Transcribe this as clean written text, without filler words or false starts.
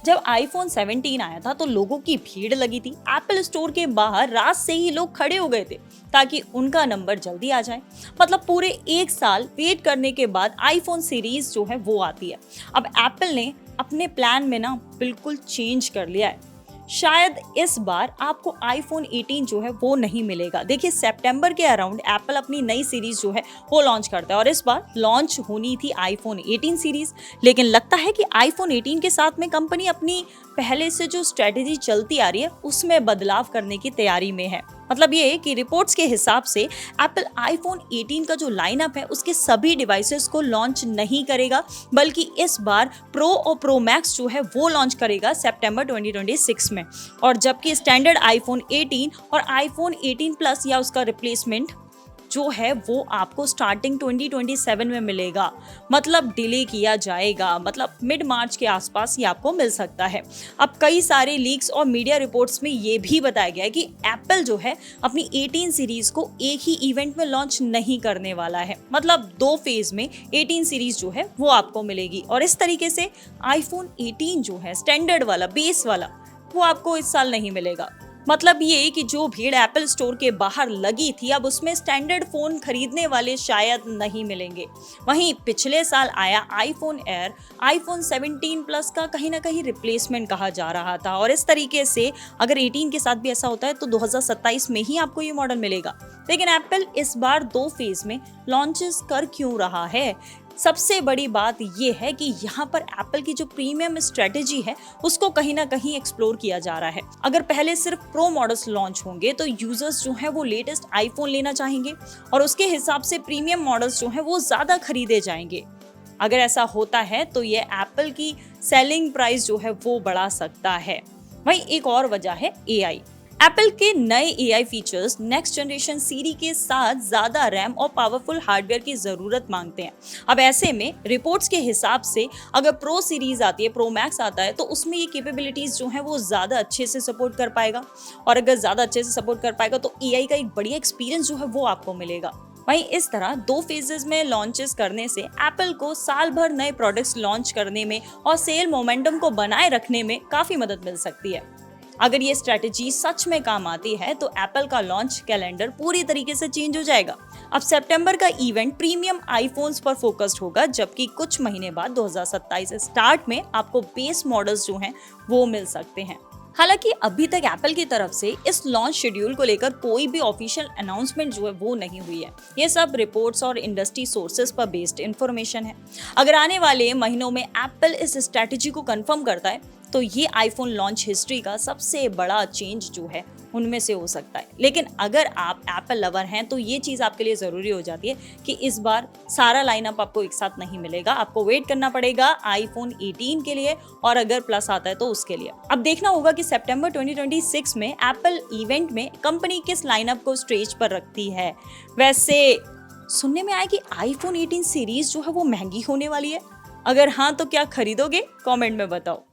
जब आईफोन 17 आया था तो लोगों की भीड़ लगी थी। एप्पल स्टोर के बाहर रात से ही लोग खड़े हो गए थे ताकि उनका नंबर जल्दी आ जाए। मतलब पूरे 1 साल वेट करने के बाद आईफोन सीरीज जो है वो आती है। अब एप्पल ने अपने प्लान में ना बिल्कुल चेंज कर लिया है। शायद इस बार आपको आईफोन 18 जो है वो नहीं मिलेगा। देखिए सितंबर के अराउंड एप्पल अपनी नई सीरीज जो है वो लॉन्च करता है और इस बार लॉन्च होनी थी आईफोन 18 सीरीज। लेकिन लगता है कि आईफोन 18 के साथ में कंपनी अपनी पहले से जो स्ट्रेटेजी चलती आ रही है उसमें बदलाव करने की तैयारी में है। मतलब ये कि रिपोर्ट्स के हिसाब से एप्पल आईफोन 18 का जो लाइनअप है उसके सभी डिवाइसेस को लॉन्च नहीं करेगा, बल्कि इस बार प्रो और प्रो मैक्स जो है वो लॉन्च करेगा सितंबर 2026 में। और जबकि स्टैंडर्ड आईफोन 18 और आईफोन 18 प्लस या उसका रिप्लेसमेंट जो है वो आपको स्टार्टिंग 2027 में मिलेगा। मतलब डिले किया जाएगा, मतलब मिड मार्च के आसपास ये आपको मिल सकता है। अब कई सारे लीक्स और मीडिया रिपोर्ट्स में ये भी बताया गया है कि एप्पल जो है अपनी 18 सीरीज को एक ही इवेंट में लॉन्च नहीं करने वाला है। मतलब 2 फेज में 18 सीरीज जो है वो आपको मिलेगी और इस तरीके से आईफोन 18 जो है स्टैंडर्ड वाला बेस वाला वो आपको इस साल नहीं मिलेगा। मतलब ये कि जो भीड़ एप्पल स्टोर के बाहर लगी थी अब उसमें स्टैंडर्ड फोन खरीदने वाले शायद नहीं मिलेंगे। वहीं पिछले साल आया आईफोन एयर आईफोन 17 प्लस का कहीं ना कहीं रिप्लेसमेंट कहा जा रहा था और इस तरीके से अगर 18 के साथ भी ऐसा होता है तो 2027 में ही आपको ये मॉडल मिलेगा। लेकिन एप्पल इस बार 2 फेज में लॉन्चेस कर क्यों रहा है? सबसे बड़ी बात यह है कि यहाँ पर एप्पल की जो प्रीमियम स्ट्रेटेजी है उसको कहीं ना कहीं एक्सप्लोर किया जा रहा है। अगर पहले सिर्फ प्रो मॉडल्स लॉन्च होंगे तो यूजर्स जो है वो लेटेस्ट आईफोन लेना चाहेंगे और उसके हिसाब से प्रीमियम मॉडल्स जो है वो ज्यादा खरीदे जाएंगे। अगर ऐसा होता है तो ये एप्पल की सेलिंग प्राइस जो है वो बढ़ा सकता है। वहीं एक और वजह है एआई। एप्पल के नए एआई फीचर्स नेक्स्ट जनरेशन सीरी के साथ ज्यादा रैम और पावरफुल हार्डवेयर की जरूरत मांगते हैं। अब ऐसे में रिपोर्ट्स के हिसाब से अगर प्रो सीरीज आती है, प्रो मैक्स आता है तो उसमें ये कैपेबिलिटीज जो है वो ज्यादा अच्छे से सपोर्ट कर पाएगा और अगर ज्यादा अच्छे से सपोर्ट कर पाएगा तो एआई का एक बढ़िया एक्सपीरियंस जो है वो आपको मिलेगा। वहीं इस तरह 2 फेजेस में लॉन्चेस करने से एप्पल को साल भर नए प्रोडक्ट्स लॉन्च करने में और सेल मोमेंटम को बनाए रखने में काफी मदद मिल सकती है। अगर ये स्ट्रेटेजी सच में काम आती है तो एप्पल का लॉन्च कैलेंडर पूरी तरीके से चेंज हो जाएगा। अब सितंबर का इवेंट प्रीमियम आईफोन्स पर फोकस्ड होगा, जबकि कुछ महीने बाद 2027 स्टार्ट में आपको बेस मॉडल्स जो हैं वो मिल सकते हैं। हालांकि अभी तक एप्पल की तरफ से इस लॉन्च शेड्यूल को लेकर कोई भी ऑफिशियल अनाउंसमेंट जो है वो नहीं हुई है। ये सब रिपोर्ट्स और इंडस्ट्री सोर्सेज पर बेस्ड इंफॉर्मेशन है। अगर आने वाले महीनों में एप्पल इस स्ट्रेटेजी को कंफर्म करता है तो ये आईफोन लॉन्च हिस्ट्री का सबसे बड़ा चेंज जो है उनमें से हो सकता है। लेकिन अगर आप एप्पल लवर हैं तो ये चीज़ आपके लिए ज़रूरी हो जाती है कि इस बार सारा लाइनअप आपको एक साथ नहीं मिलेगा। आपको वेट करना पड़ेगा आईफोन 18 के लिए और अगर प्लस आता है तो उसके लिए। अब देखना होगा कि सितंबर 2026 में एप्पल इवेंट में कंपनी किस लाइनअप को स्टेज पर रखती है। वैसे सुनने में आया कि आईफोन 18 सीरीज जो है वो महंगी होने वाली है। अगर हाँ तो क्या खरीदोगे? कॉमेंट में बताओ।